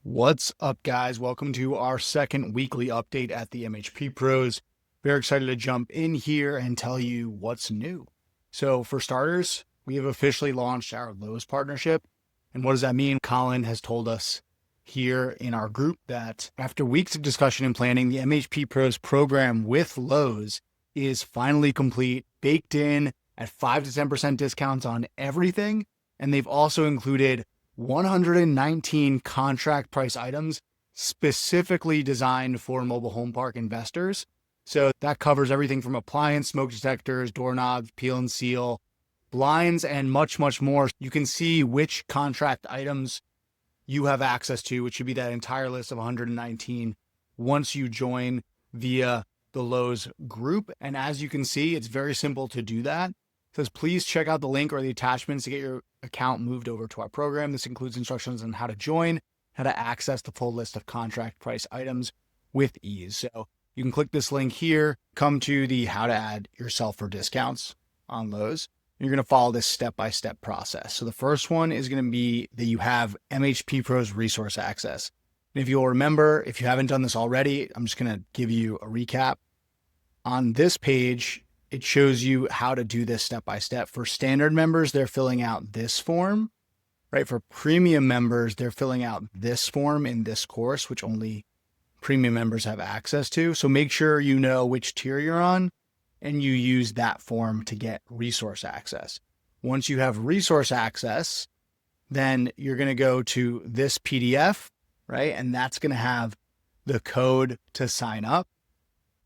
What's up, guys? Welcome to our second weekly update at the MHP Pros. Very excited to jump in here and tell you what's new. So for starters, we have officially launched our Lowe's partnership. And what does that mean? Colin has told us here in our group that after weeks of discussion and planning, the MHP Pros program with Lowe's is finally complete, baked in at 5 to 10% discounts on everything. And they've also included 119 contract price items specifically designed for mobile home park investors. So that covers everything from appliance, smoke detectors, doorknobs, peel and seal, blinds, and much, much more. You can see which contract items you have access to, which should be that entire list of 119 once you join via the Lowe's group. And as you can see, it's very simple to do that. It says, please check out the link or the attachments to get your account moved over to our program. This includes instructions on how to join, how to access the full list of contract price items with ease. So you can click this link here, come to the how to add yourself for discounts on Lowe's. You're going to follow this step-by-step process. So the first one is going to be that you have MHP Pros resource access. And if you'll remember, if you haven't done this already, I'm just going to give you a recap. On this page, it shows you how to do this step-by-step. For standard members, they're filling out this form, right? For premium members, they're filling out this form in this course, which only premium members have access to. So make sure you know which tier you're on and you use that form to get resource access. Once you have resource access, then you're going to go to this PDF, right? And that's going to have the code to sign up.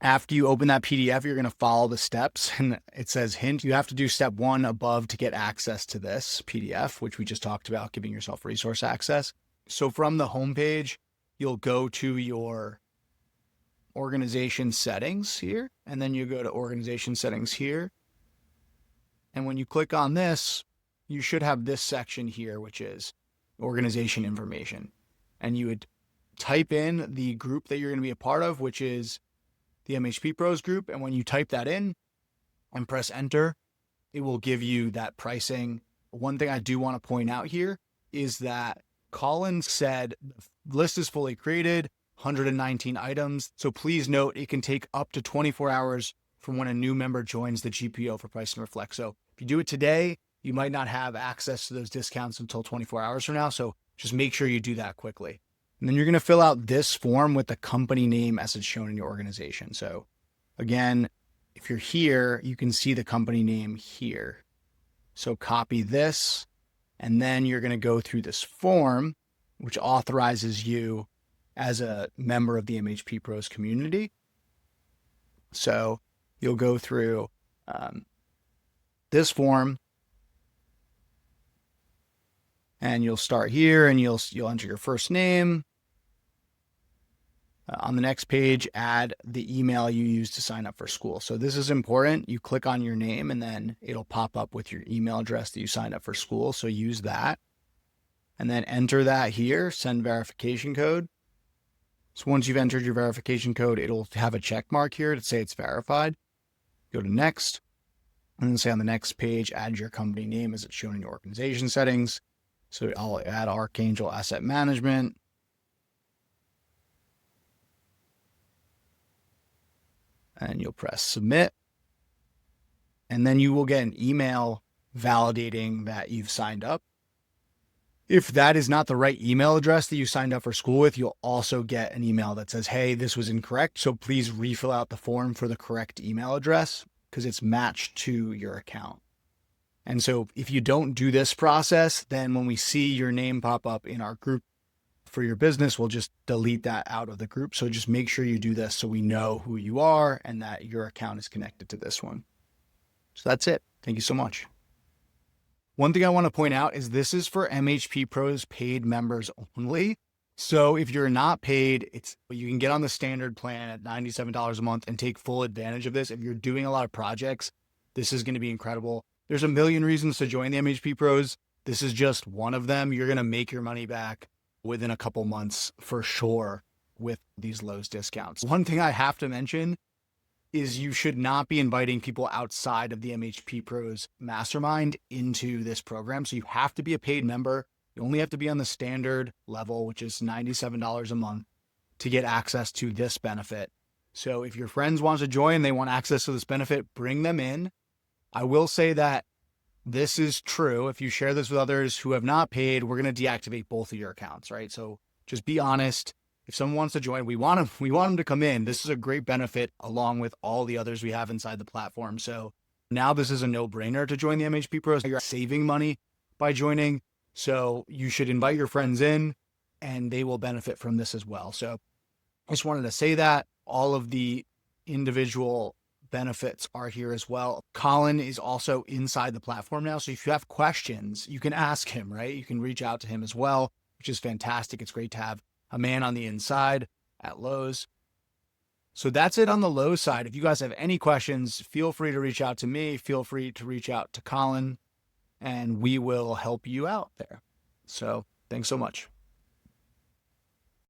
After you open that PDF, you're going to follow the steps, and it says hint, you have to do step 1 above to get access to this PDF, which we just talked about, giving yourself resource access. So from the homepage, you'll go to your organization settings here, and then you go to organization settings here. And when you click on this, you should have this section here, which is organization information. And you would type in the group that you're going to be a part of, which is the MHP Pros group. And when you type that in and press enter, it will give you that pricing. One thing I do want to point out here is that Colin said the list is fully created, 119 items. So please note it can take up to 24 hours from when a new member joins the GPO for Price and Reflect. So if you do it today, you might not have access to those discounts until 24 hours from now. So just make sure you do that quickly. And then you're going to fill out this form with the company name as it's shown in your organization. So again, if you're here, you can see the company name here. So copy this, and then you're going to go through this form, which authorizes you as a member of the MHP Pros community. So you'll go through this form, and you'll start here, and you'll enter your first name. On the next page, add the email you used to sign up for Skool. So this is important. You click on your name and then it'll pop up with your email address that you signed up for Skool. So use that and then enter that here, send verification code. So once you've entered your verification code, it'll have a check mark here to say it's verified. Go to next, and then say on the next page, add your company name as it's shown in your organization settings. So I'll add Archangel Asset Management. And you'll press submit. And then you will get an email validating that you've signed up. If that is not the right email address that you signed up for Skool with, you'll also get an email that says, hey, this was incorrect. So please refill out the form for the correct email address because it's matched to your account. And so if you don't do this process, then when we see your name pop up in our group for your business, we'll just delete that out of the group. So just make sure you do this so we know who you are and that your account is connected to this one. So that's it. Thank you so much. One thing I want to point out is this is for MHP Pros paid members only. So if you're not paid, you can get on the standard plan at $97 a month and take full advantage of this. If you're doing a lot of projects, this is going to be incredible. There's a million reasons to join the MHP Pros. This is just one of them. You're going to make your money back within a couple months for sure with these Lowe's discounts. One thing I have to mention is you should not be inviting people outside of the MHP Pros mastermind into this program. So you have to be a paid member You only have to be on the standard level, which is $97 a month, to get access to this benefit. So if your friends want to join, they want access to this benefit, bring them in. I will say that this is true. If you share this with others who have not paid, we're going to deactivate both of your accounts, right? So just be honest. If someone wants to join, we want them to come in. This is a great benefit along with all the others we have inside the platform. So now this is a no-brainer to join the MHP Pros. You're saving money by joining. So you should invite your friends in and they will benefit from this as well. So I just wanted to say that all of the individual benefits are here as well. Colin is also inside the platform now. So if you have questions, you can ask him, right? You can reach out to him as well, which is fantastic. It's great to have a man on the inside at Lowe's. So that's it on the Lowe's side. If you guys have any questions, feel free to reach out to me. Feel free to reach out to Colin and we will help you out there. So thanks so much.